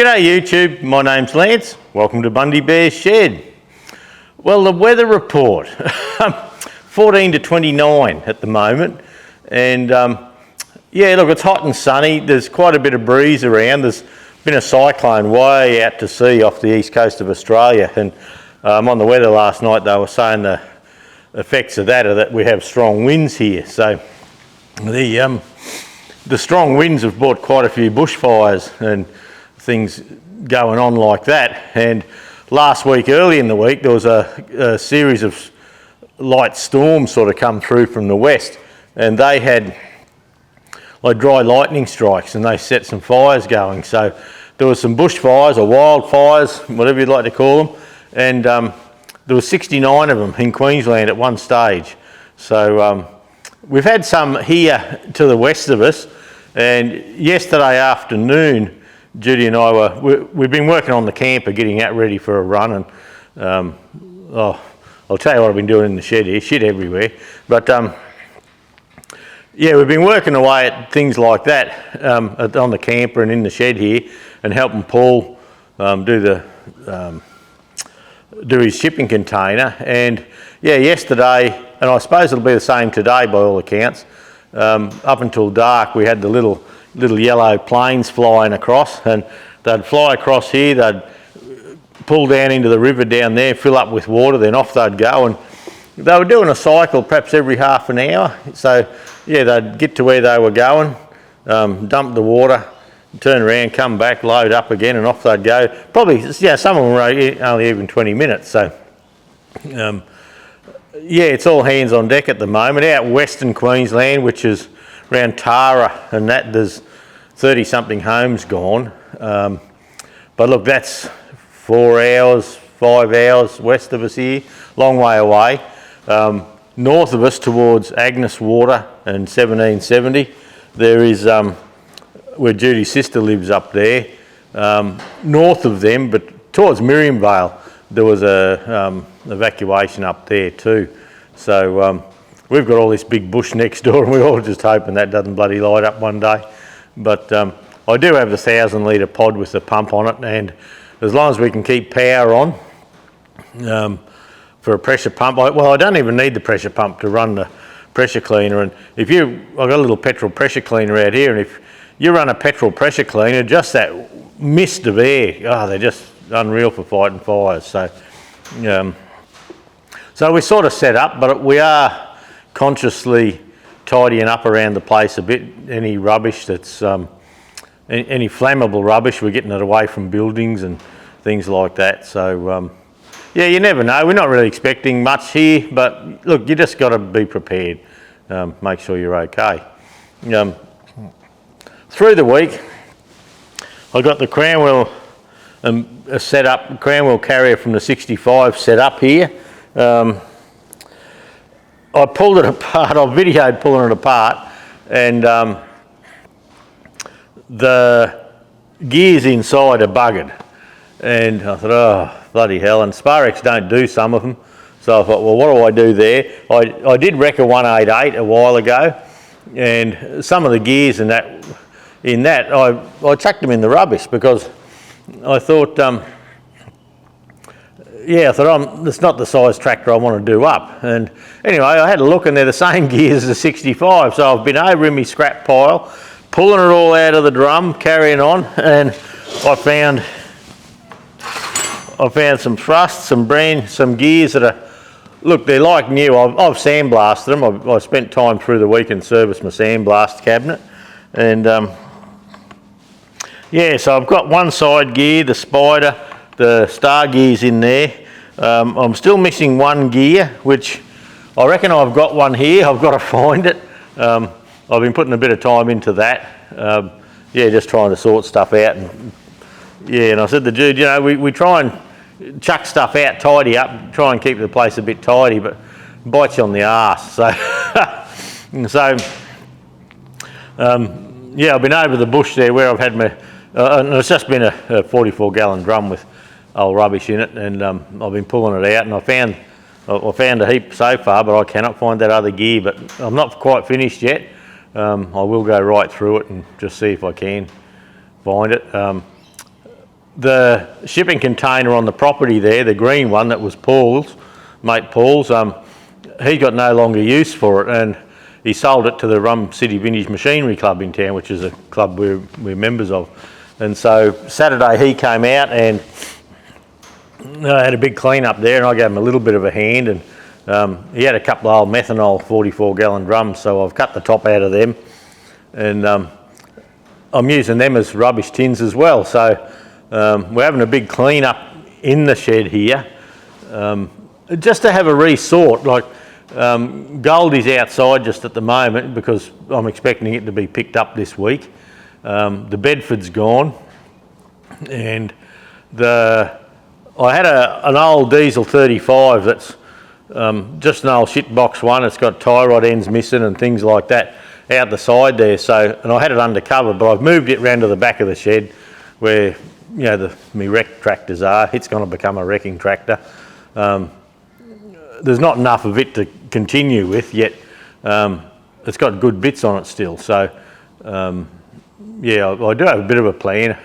G'day YouTube, my name's Lance. Welcome to Bundy Bear's Shed. Well, the weather report, 14 to 29 at the moment. And yeah, look, it's hot and sunny. There's quite a bit of breeze around. There's been a cyclone way out to sea off the east coast of Australia. And on the weather last night, they were saying the effects of that are that we have strong winds here. So the strong winds have brought quite a few bushfires and things going on like that. And last week, early in the week, there was a series of light storms sort of come through from the west, and they had like dry lightning strikes, and they set some fires going. So there was some bushfires or wildfires, whatever you'd like to call them, and there was 69 of them in Queensland at one stage. So we've had some here to the west of us, and yesterday afternoon Judy and I we've been working on the camper, getting that ready for a run, and I'll tell you what I've been doing in the shed here, shit everywhere. But yeah, we've been working away at things like that on the camper and in the shed here, and helping Paul do his shipping container. And yeah, yesterday, and I suppose it'll be the same today by all accounts, up until dark we had the little yellow planes flying across, and they'd fly across here, they'd pull down into the river down there, fill up with water, then off they'd go. And they were doing a cycle perhaps every half an hour. So yeah, they'd get to where they were going, dump the water, turn around, come back, load up again, and off they'd go. Probably, yeah, some of them were only even 20 minutes. So yeah, it's all hands on deck at the moment. Out western Queensland, which is around Tara and that, there's 30 something homes gone. But look, that's 4 hours, 5 hours west of us here, long way away. North of us towards Agnes Water and 1770, there is where Judy's sister lives up there. North of them, but towards Miriam Vale, there was a evacuation up there too. So we've got all this big bush next door, and we're all just hoping that doesn't bloody light up one day. But I do have the 1,000 litre pod with the pump on it, and as long as we can keep power on for a pressure pump, well, I don't even need the pressure pump to run the pressure cleaner. And I've got a little petrol pressure cleaner out here, and if you run a petrol pressure cleaner, just that mist of air, they're just unreal for fighting fires. So we're sort of set up, but we are consciously tidying up around the place a bit. Any rubbish that's any flammable rubbish, we're getting it away from buildings and things like that. So yeah, you never know. We're not really expecting much here, but look, you just got to be prepared. Make sure you're okay. Through the week, I got the crown wheel set up, crown wheel carrier from the 65 set up here. I pulled it apart, I videoed pulling it apart, and the gears inside are buggered. And I thought, oh, bloody hell, and Sparex don't do some of them. So I thought, well, what do I do there? I did wreck a 188 a while ago, and some of the gears in that I chucked them in the rubbish, because I thought, it's not the size tractor I want to do up. And anyway, I had a look, and they're the same gears as the 65. So I've been over in my scrap pile, pulling it all out of the drum, carrying on, and I found some thrusts, some gears that are, look, they're like new. I've sandblasted them. I've spent time through the week and serviced my sandblast cabinet. And yeah, so I've got one side gear, the Spider, the star gear's in there. I'm still missing one gear, which I reckon I've got one here. I've got to find it. I've been putting a bit of time into that. Yeah, just trying to sort stuff out. And yeah, and I said to Jude, you know, we try and chuck stuff out, tidy up, try and keep the place a bit tidy, but it bites you on the arse. So, yeah, I've been over the bush there where I've had my, and it's just been a 44-gallon drum with old rubbish in it, and I've been pulling it out, and I found a heap so far, but I cannot find that other gear. But I'm not quite finished yet. I will go right through it and just see if I can find it. the shipping container on the property there, the green one that was Paul's, mate Paul's, he's got no longer use for it, and he sold it to the Rum City Vintage Machinery Club in town, which is a club we're members of. And so Saturday he came out and I had a big clean up there, and I gave him a little bit of a hand, and he had a couple of old methanol 44-gallon drums, so I've cut the top out of them, and I'm using them as rubbish tins as well. So we're having a big clean up in the shed here, just to have a resort. Like Goldie's outside just at the moment because I'm expecting it to be picked up this week. The Bedford's gone, and I had an old diesel 35 that's just an old shit box one. It's got tie rod ends missing and things like that out the side there. So, and I had it undercover, but I've moved it round to the back of the shed where, you know, my wreck tractors are. It's going to become a wrecking tractor. There's not enough of it to continue with yet. It's got good bits on it still. So, yeah, I do have a bit of a plan.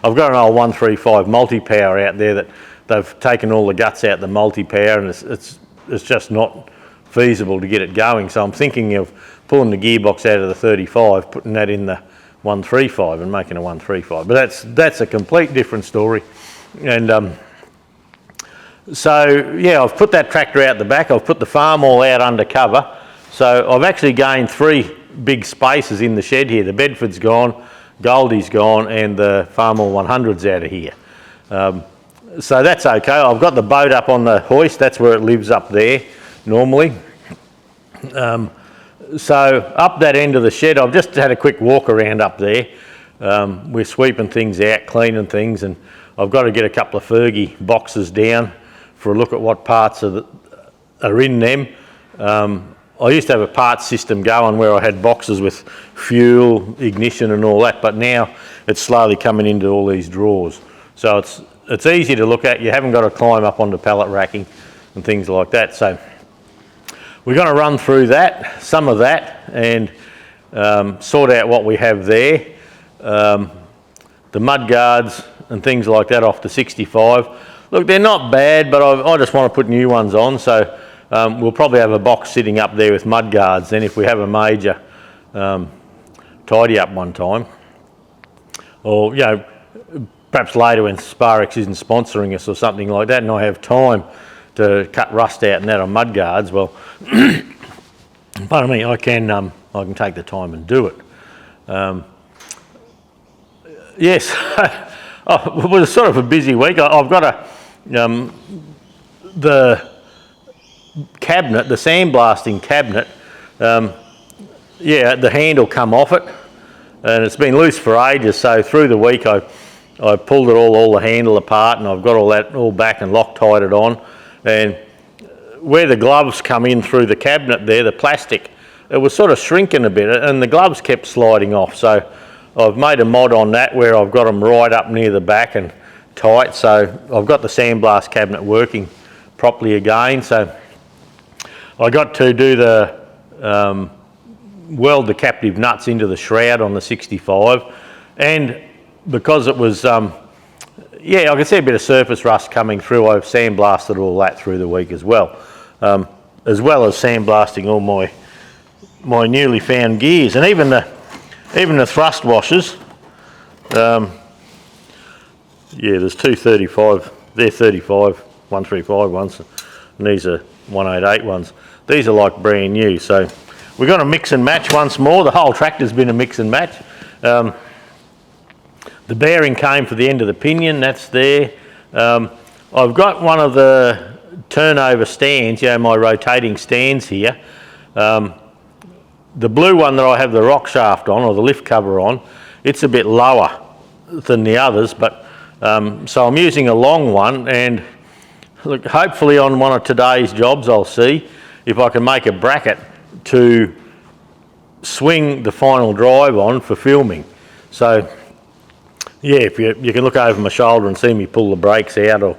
I've got an old 135 multi-power out there that they've taken all the guts out the multi-power, and it's just not feasible to get it going. So I'm thinking of pulling the gearbox out of the 35, putting that in the 135 and making a 135. But that's a complete different story. And so yeah, I've put that tractor out the back. I've put the farm all out under cover. So I've actually gained 3 big spaces in the shed here. The Bedford's gone, Goldie's gone, and the Farmall 100's out of here. So that's okay. I've got the boat up on the hoist. That's where it lives up there normally. So up that end of the shed, I've just had a quick walk around up there. We're sweeping things out, cleaning things, and I've got to get a couple of Fergie boxes down for a look at what parts are in them. I used to have a parts system going where I had boxes with fuel, ignition and all that, but now it's slowly coming into all these drawers. So it's easy to look at. You haven't got to climb up onto pallet racking and things like that. So we're going to run through that, some of that, and sort out what we have there. The mud guards and things like that off the 65. Look, they're not bad, but I just want to put new ones on. So we'll probably have a box sitting up there with mud guards then if we have a major tidy up one time. Or, you know, perhaps later when Sparex isn't sponsoring us or something like that and I have time to cut rust out and that on mud guards, well, pardon me, I can take the time and do it. Yes, it was sort of a busy week. I've got the cabinet, the sandblasting cabinet, yeah, the handle come off it and it's been loose for ages, so through the week I pulled it all the handle apart, and I've got all that all back and Loctite it on, and where the gloves come in through the cabinet there, the plastic, it was sort of shrinking a bit and the gloves kept sliding off, so I've made a mod on that where I've got them right up near the back and tight, so I've got the sandblast cabinet working properly again. So I got to do the weld the captive nuts into the shroud on the 65, and because it was yeah, I can see a bit of surface rust coming through, I've sandblasted all that through the week as well as sandblasting all my newly found gears, and even the thrust washers. Yeah, there's 2 35, they're 35 135 ones, and these are 188 ones. These are like brand new, so we're going to mix and match once more. The whole tractor's been a mix and match. The bearing came for the end of the pinion, that's there. I've got one of the turnover stands, you know, my rotating stands here. The blue one that I have the rock shaft on, or the lift cover on, it's a bit lower than the others, but so I'm using a long one, and look, hopefully on one of today's jobs I'll see if I can make a bracket to swing the final drive on for filming. So yeah, if you can look over my shoulder and see me pull the brakes out or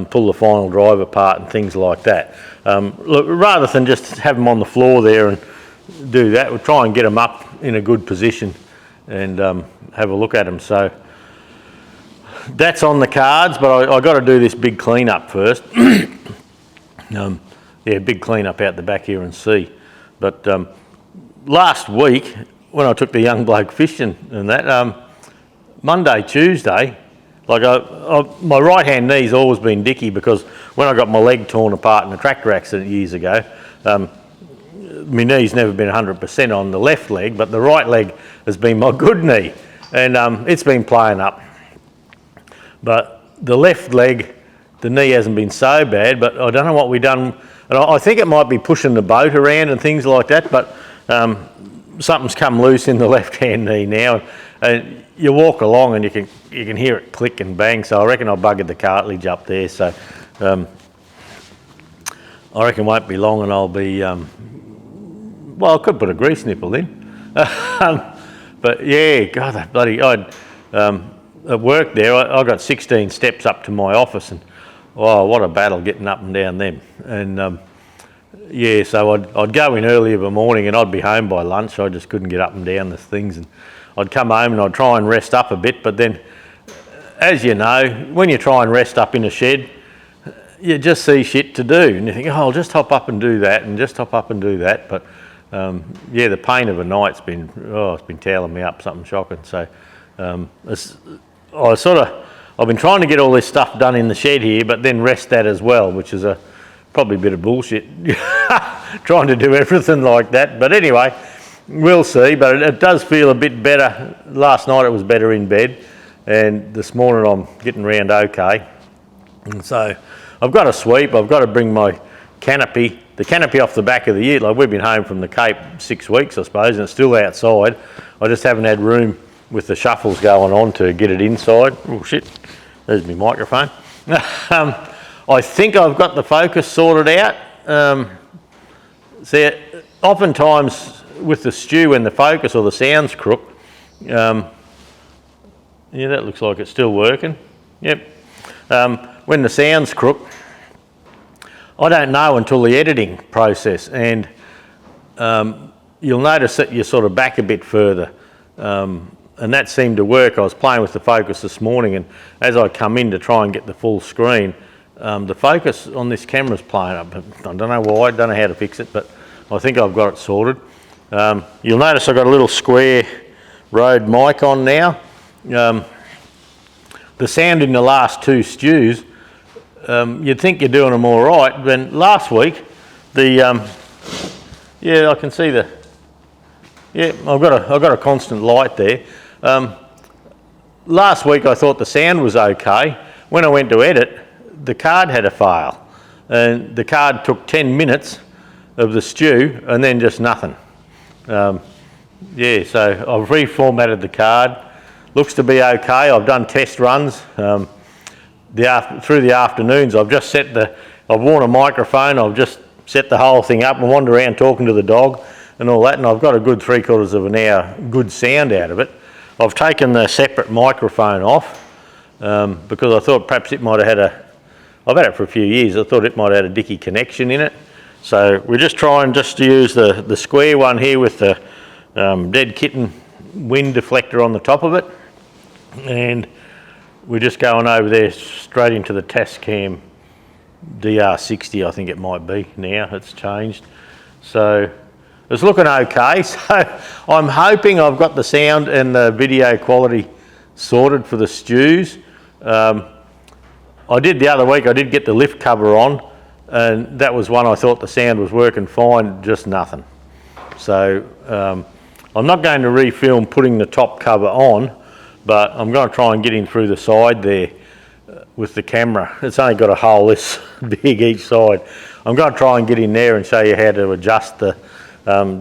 pull the final drive apart and things like that. Look, rather than just have them on the floor there and do that, we'll try and get them up in a good position and have a look at them. So that's on the cards, but I got to do this big clean-up first. Yeah, big clean-up out the back here and see. But last week, when I took the young bloke fishing and that, Monday, Tuesday, like my right-hand knee's always been dicky because when I got my leg torn apart in a tractor accident years ago, my knee's never been 100% on the left leg, but the right leg has been my good knee, and it's been playing up. But the left leg, the knee hasn't been so bad, but I don't know what we've done. And I think it might be pushing the boat around and things like that, but something's come loose in the left-hand knee now. And you walk along and you can hear it click and bang, so I reckon I buggered the cartilage up there. So I reckon it won't be long and I'll be, well, I could put a grease nipple in. But yeah, God, that bloody, at work there, I got 16 steps up to my office, and oh, what a battle getting up and down them. And yeah, so I'd go in early of a morning and I'd be home by lunch. I just couldn't get up and down the things, and I'd come home and I'd try and rest up a bit. But then, as you know, when you try and rest up in a shed, you just see shit to do, and you think, oh, I'll just hop up and do that, and just hop up and do that. But yeah, the pain of a night's been, it's been toweling me up, something shocking. So I've been trying to get all this stuff done in the shed here, but then rest that as well, which is probably a bit of bullshit, trying to do everything like that. But anyway, we'll see. But it does feel a bit better. Last night it was better in bed, and this morning I'm getting round okay. And so I've got to sweep. I've got to bring my the canopy off the back of the ute. Like, we've been home from the Cape 6 weeks, I suppose, and it's still outside. I just haven't had room with the shuffles going on to get it inside. Oh shit, there's my microphone. I think I've got the focus sorted out. See, oftentimes with the stew, when the focus or the sound's crook, yeah, that looks like it's still working. Yep. When the sound's crook, I don't know until the editing process, and you'll notice that you sort of back a bit further. And that seemed to work. I was playing with the focus this morning, and as I come in to try and get the full screen, the focus on this camera's playing up. I don't know why, I don't know how to fix it, but I think I've got it sorted. You'll notice I've got a little square Rode mic on now. The sound in the last two stews, you'd think you're doing them all right. Then last week, yeah, I can see yeah, I've got a constant light there. Last week I thought the sound was okay. When I went to edit, the card had a fail, and the card took 10 minutes of the stew and then just nothing. Yeah, so I've reformatted the card. Looks to be okay. I've done test runs. Through the afternoons, I've worn a microphone, I've just set the whole thing up and wander around talking to the dog and all that, and I've got a good 3/4 of an hour good sound out of it. I've taken the separate microphone off because I thought perhaps it might have I've had it for a few years, I thought it might have had a dicky connection in it. So we're just trying to use the square one here with the dead kitten wind deflector on the top of it, and we're just going over there straight into the Tascam DR60, I think it might be now, it's changed. So it's looking okay. So I'm hoping I've got the sound and the video quality sorted for the stews. I did the other week, I did get the lift cover on, and that was one I thought the sound was working fine, just nothing. So I'm not going to refilm putting the top cover on, but I'm going to try and get in through the side there with the camera. It's only got a hole this big each side. I'm going to try and get in there and show you how to adjust the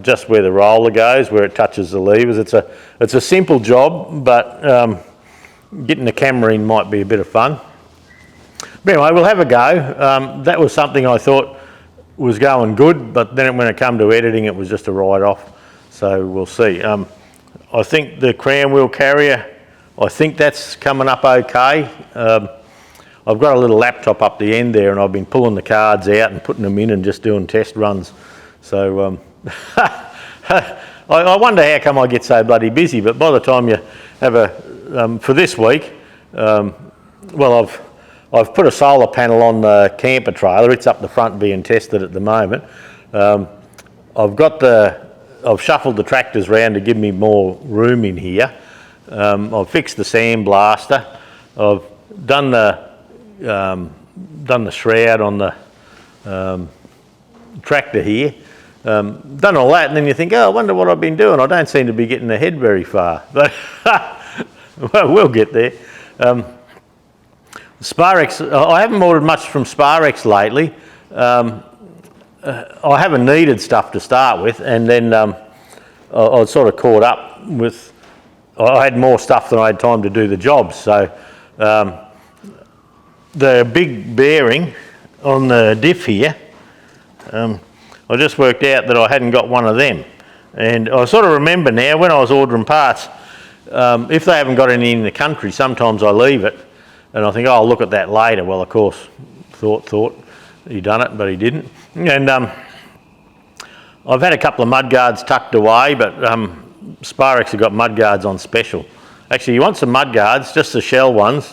just where the roller goes, where it touches the levers. It's a simple job, but getting the camera in might be a bit of fun. But anyway, we'll have a go. That was something I thought was going good, but then when it came to editing, it was just a write-off. So we'll see. I think the crown wheel carrier, I think that's coming up okay. I've got a little laptop up the end there, and I've been pulling the cards out and putting them in and just doing test runs. So I wonder how come I get so bloody busy, but by the time you have for this week, well, I've put a solar panel on the camper trailer. It's up the front being tested at the moment. I've shuffled the tractors round to give me more room in here. I've fixed the sandblaster. I've done the shroud on the tractor here. Done all that, and then you think, oh, I wonder what I've been doing. I don't seem to be getting ahead very far, but well, we'll get there. Sparex, I haven't ordered much from Sparex lately. I haven't needed stuff to start with, and then I sort of caught up with, I had more stuff than I had time to do the job. So the big bearing on the diff here, I just worked out that I hadn't got one of them. And I sort of remember now, when I was ordering parts, if they haven't got any in the country, sometimes I leave it and I think, oh, I'll look at that later. Well, of course, thought he done it, but he didn't. And I've had a couple of mudguards tucked away, but Sparex have got mudguards on special. Actually, you want some mudguards, just the shell ones,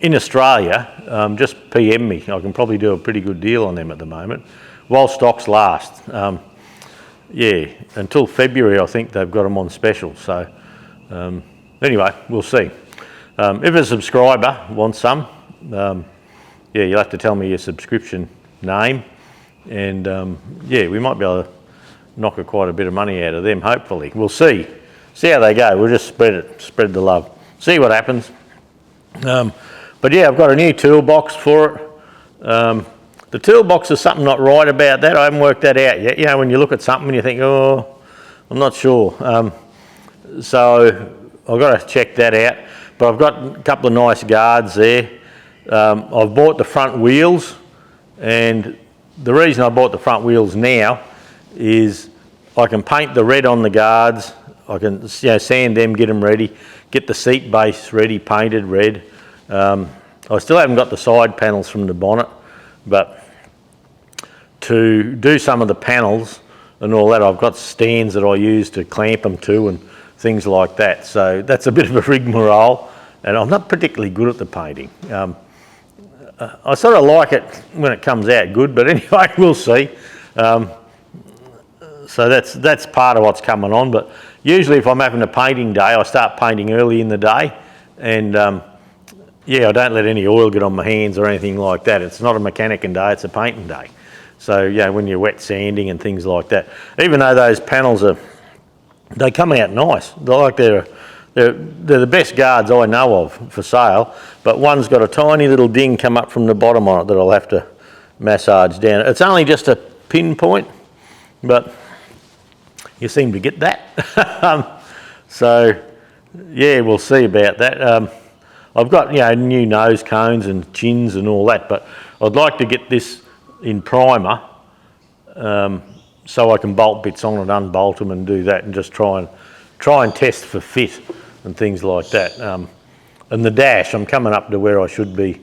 in Australia, just PM me. I can probably do a pretty good deal on them at the moment, while stocks last. Yeah, until February I think they've got them on special. So anyway, we'll see. If a subscriber wants some, yeah, you'll have to tell me your subscription name, and yeah, we might be able to knock quite a bit of money out of them, hopefully. We'll see how they go. We'll just spread the love, see what happens. But yeah, I've got a new toolbox for it. The toolbox is something not right about that. I haven't worked that out yet. You know, when you look at something and you think, oh, I'm not sure. So I've got to check that out. But I've got a couple of nice guards there. I've bought the front wheels, and the reason I bought the front wheels now is I can paint the red on the guards. I can, you know, sand them, get them ready, get the seat base ready, painted red. I still haven't got the side panels from the bonnet, but to do some of the panels and all that, I've got stands that I use to clamp them to and things like that. So that's a bit of a rigmarole, and I'm not particularly good at the painting. I sort of like it when it comes out good, but anyway, we'll see. So that's part of what's coming on. But usually if I'm having a painting day, I start painting early in the day, and yeah, I don't let any oil get on my hands or anything like that. It's not a mechanicking day, it's a painting day. So yeah, when you're wet sanding and things like that, even though those panels they come out nice. They're the best guards I know of for sale, but one's got a tiny little ding come up from the bottom on it that I'll have to massage down. It's only just a pinpoint, but you seem to get that. So yeah, we'll see about that. I've got, you know, new nose cones and chins and all that, but I'd like to get this in primer so I can bolt bits on and unbolt them and do that, and just try and test for fit and things like that. And the dash, I'm coming up to where I should be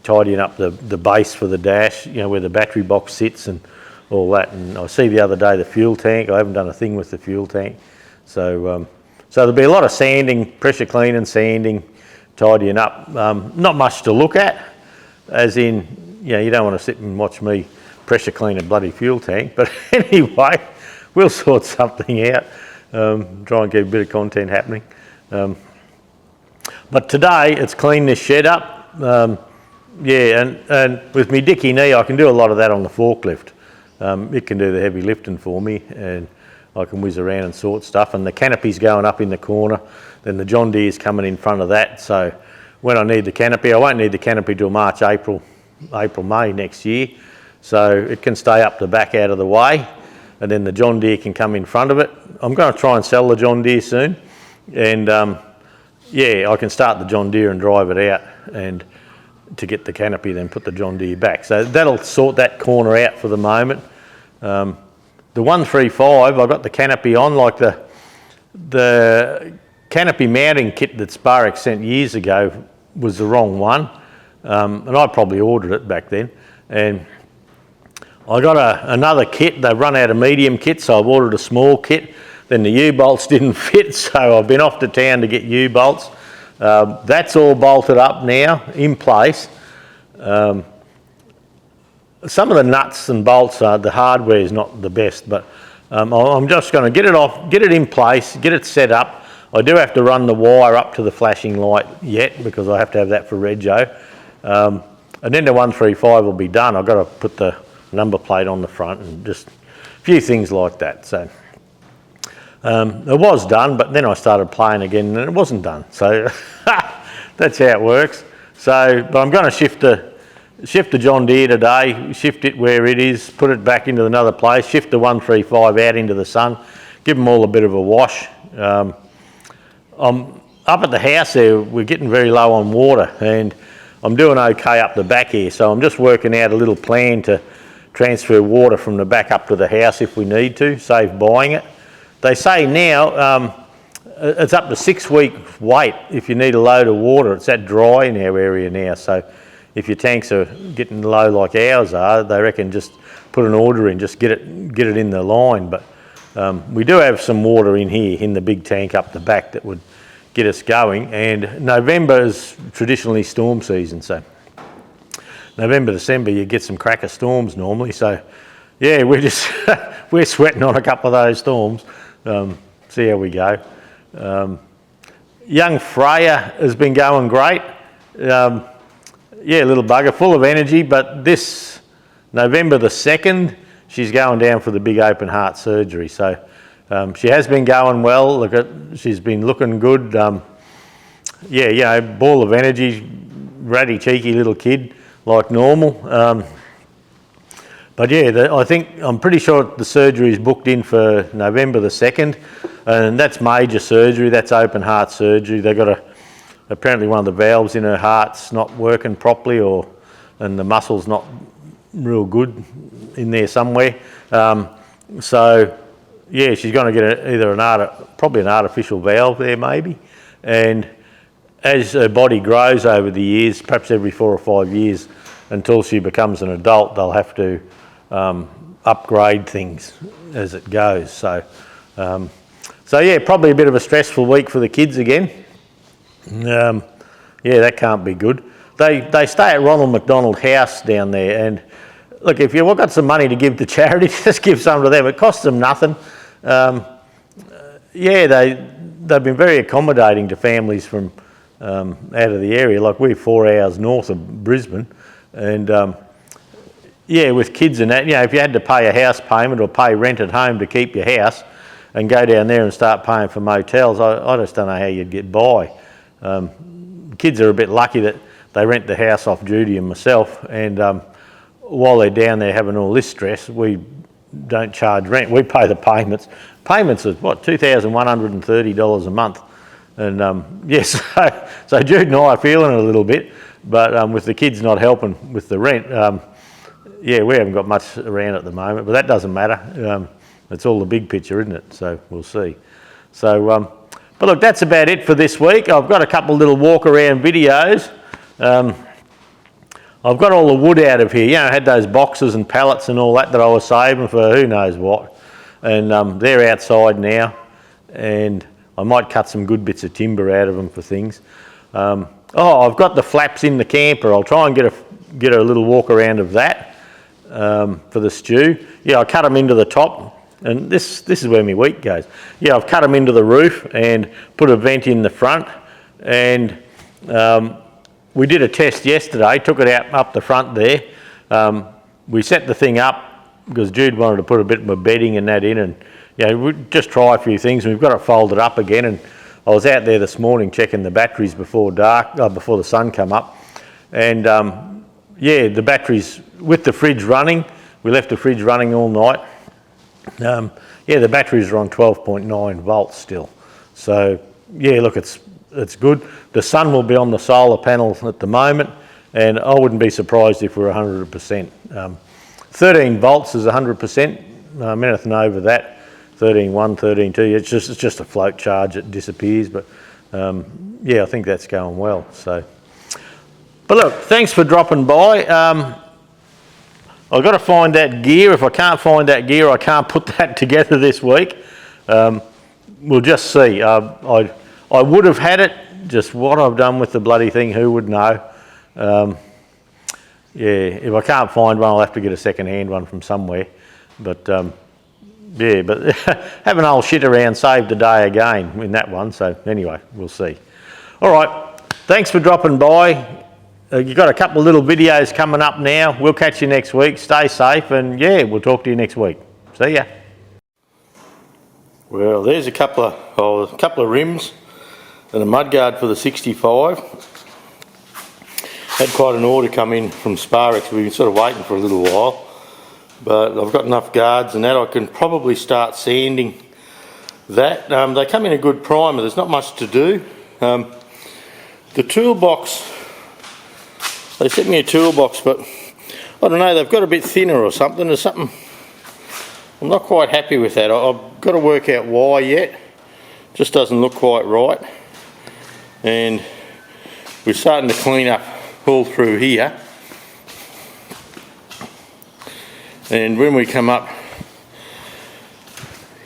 tidying up the base for the dash, you know, where the battery box sits and all that. And I see the other day the fuel tank. I haven't done a thing with the fuel tank. So there'll be a lot of sanding, pressure cleaning, sanding, tidying up. Not much to look at, as in, you know, you don't want to sit and watch me pressure clean a bloody fuel tank. But anyway, we'll sort something out, try and keep a bit of content happening. But today it's cleaned this shed up. Yeah, and with me dicky knee, I can do a lot of that on the forklift. It can do the heavy lifting for me, and I can whiz around and sort stuff. And the canopy's going up in the corner, then the John Deere's coming in front of that. So when I need the canopy, I won't need the canopy till March, April, May next year. So it can stay up the back out of the way, and then the John Deere can come in front of it. I'm going to try and sell the John Deere soon, and yeah, I can start the John Deere and drive it out, and to get the canopy, then put the John Deere back. So that'll sort that corner out for the moment. The 135, I've got the canopy on, like the canopy mounting kit that Sparex sent years ago was the wrong one, and I probably ordered it back then. And I got another kit. They've run out of medium kits, so I've ordered a small kit. Then the U-bolts didn't fit, so I've been off to town to get U-bolts. That's all bolted up now, in place. Some of the nuts and bolts, the hardware is not the best, but I'm just going to get it off, get it in place, get it set up. I do have to run the wire up to the flashing light yet because I have to have that for Rego. And then the 135 will be done. I've got to put the number plate on the front and just a few things like that. So it was done, but then I started playing again and it wasn't done. So that's how it works. So, but I'm going to shift the John Deere today, shift it where it is, put it back into another place, shift the 135 out into the sun, give them all a bit of a wash. I'm up at the house there, we're getting very low on water and I'm doing okay up the back here, so I'm just working out a little plan to transfer water from the back up to the house if we need to, save buying it. They say now it's up to 6 weeks wait if you need a load of water. It's that dry in our area now, so if your tanks are getting low like ours are, they reckon just put an order in, just get it in the line. But we do have some water in here in the big tank up the back that would get us going, and November is traditionally storm season, so November, December you get some cracker storms normally, so yeah, we're just we're sweating on a couple of those storms. See how we go. Young Freya has been going great. Yeah, little bugger, full of energy, but this November the 2nd she's going down for the big open heart surgery, so she has been going well. She's been looking good. Yeah, you know, ball of energy, ratty, cheeky little kid like normal. But yeah, I'm pretty sure the surgery is booked in for November the 2nd, and that's major surgery. That's open heart surgery. They've got apparently one of the valves in her heart's not working properly, and the muscle's not real good in there somewhere. So yeah, she's going to get either probably an artificial valve there maybe, and as her body grows over the years, perhaps every 4 or 5 years until she becomes an adult, they'll have to upgrade things as it goes. So yeah, probably a bit of a stressful week for the kids again. Yeah, that can't be good. They stay at Ronald McDonald House down there, and look, if you've got some money to give to charity, just give some to them. It costs them nothing. Yeah, they've been very accommodating to families from out of the area. Like we're 4 hours north of Brisbane, and yeah, with kids and that, you know, if you had to pay a house payment or pay rent at home to keep your house and go down there and start paying for motels, I just don't know how you'd get by. Kids are a bit lucky that they rent the house off Judy and myself, and while they're down there having all this stress, we don't charge rent. We pay the payments. Payments are what, $2,130 a month, and yes, so Jude and I are feeling it a little bit, but with the kids not helping with the rent, yeah, we haven't got much around at the moment, but that doesn't matter. It's all the big picture, isn't it? So we'll see. So, but look, that's about it for this week. I've got a couple of little walk around videos. I've got all the wood out of here. You know, I had those boxes and pallets and all that I was saving for who knows what. And they're outside now. And I might cut some good bits of timber out of them for things. Oh, I've got the flaps in the camper. I'll try and get a little walk around of that for the stew. Yeah, I cut them into the top. And this is where my wheat goes. Yeah, I've cut them into the roof and put a vent in the front. And we did a test yesterday, took it out up the front there. We set the thing up because Jude wanted to put a bit of bedding and that in, and we just try a few things. We've got it folded up again, and I was out there this morning checking the batteries before the sun come up, and yeah, the batteries with the fridge running. We left the fridge running all night. Yeah, the batteries are on 12.9 volts still. So yeah, look, it's good. The sun will be on the solar panels at the moment, and I wouldn't be surprised if we're 100%. 13 volts is 100%. Anything over that, 13.1, 13.2, it's just a float charge. It disappears, but yeah, I think that's going well. So, but look, thanks for dropping by. I've got to find that gear. If I can't find that gear, I can't put that together this week. We'll just see. I would have had it just what I've done with the bloody thing, who would know? Yeah, if I can't find one, I'll have to get a second-hand one from somewhere. But yeah, but have an old shit around saved a day again in that one. So anyway, we'll see. All right, thanks for dropping by. You've got a couple of little videos coming up now. We'll catch you next week. Stay safe, and yeah, we'll talk to you next week. See ya. Well, there's a couple of rims and a mudguard for the 65. Had quite an order come in from Sparex. We've been sort of waiting for a little while, but I've got enough guards and that I can probably start sanding that. They come in a good primer. There's not much to do. The toolbox, they sent me a toolbox, but I don't know, they've got a bit thinner or something. There's something, I'm not quite happy with that. I've got to work out why yet. Just doesn't look quite right. And we're starting to clean up all through here. And when we come up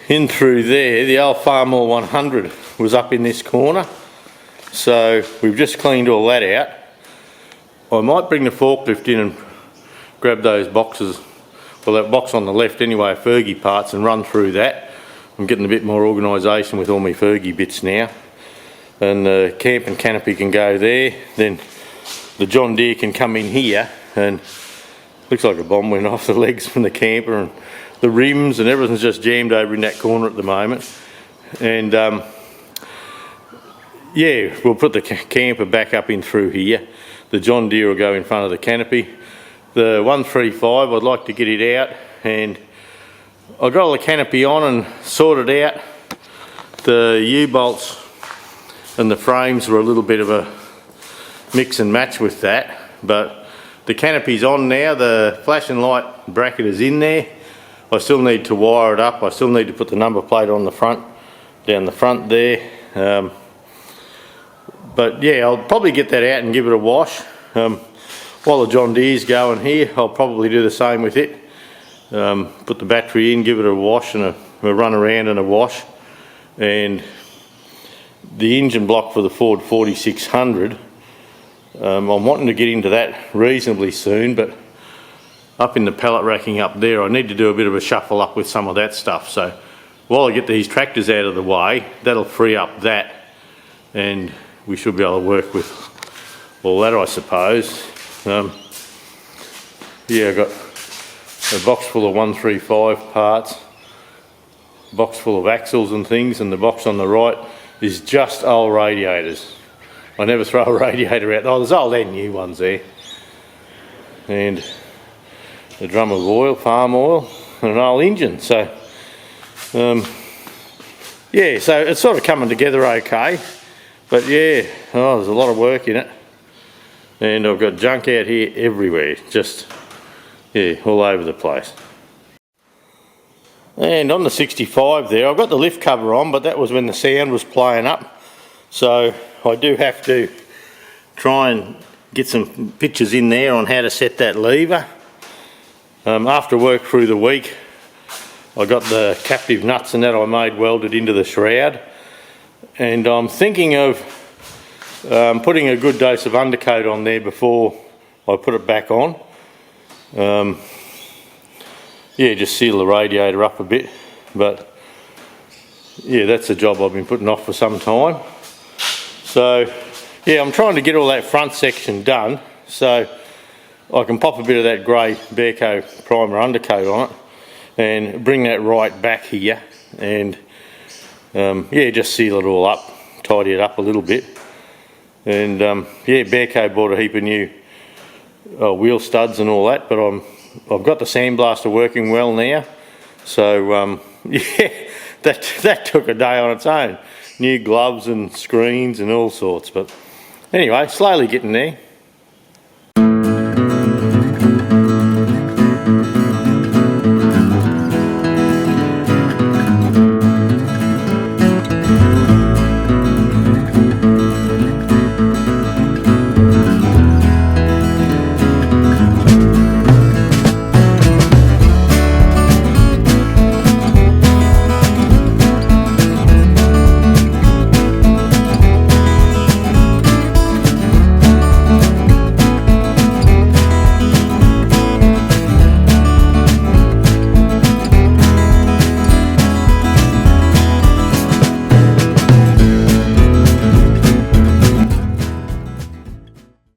in through there, the old Farmall 100 was up in this corner. So we've just cleaned all that out. I might bring the forklift in and grab those boxes, well, that box on the left anyway, Fergie parts, and run through that. I'm getting a bit more organisation with all my Fergie bits now. And the camp and canopy can go there. Then the John Deere can come in here, and looks like a bomb went off the legs from the camper, and the rims and everything's just jammed over in that corner at the moment. And yeah, we'll put the camper back up in through here. The John Deere will go in front of the canopy. The 135, I'd like to get it out, and I got all the canopy on and sorted out. The U-bolts and the frames were a little bit of a mix and match with that, but the canopy's on now. The flashing light bracket is in there. I still need to wire it up. I still need to put the number plate on the front, down the front there. But yeah, I'll probably get that out and give it a wash. While the John Deere's going here, I'll probably do the same with it. Put the battery in, give it a wash and a run around and a wash. And the engine block for the Ford 4600, I'm wanting to get into that reasonably soon, but up in the pallet racking up there, I need to do a bit of a shuffle up with some of that stuff. So while I get these tractors out of the way, that'll free up that, and we should be able to work with all that, I suppose. Yeah, I've got a box full of 135 parts, a box full of axles and things, and the box on the right is just old radiators. I never throw a radiator out. Oh, there's old and new ones there. And a drum of oil, farm oil, and an old engine. So, yeah, so it's sort of coming together okay. But yeah, oh, there's a lot of work in it. And I've got junk out here everywhere, just, yeah, all over the place. And on the 65 there, I've got the lift cover on, but that was when the sound was playing up. So I do have to try and get some pictures in there on how to set that lever. After work through the week, I got the captive nuts and that I made welded into the shroud. And I'm thinking of putting a good dose of undercoat on there before I put it back on. Yeah, just seal the radiator up a bit, but yeah, that's a job I've been putting off for some time. So yeah, I'm trying to get all that front section done so I can pop a bit of that grey Bearco primer undercoat on it and bring that right back here, and yeah, just seal it all up, tidy it up a little bit. And yeah, Bearco bought a heap of new wheel studs and all that, but I've got the Sandblaster working well now. So yeah, that took a day on its own. New gloves and screens and all sorts, but anyway, slowly getting there.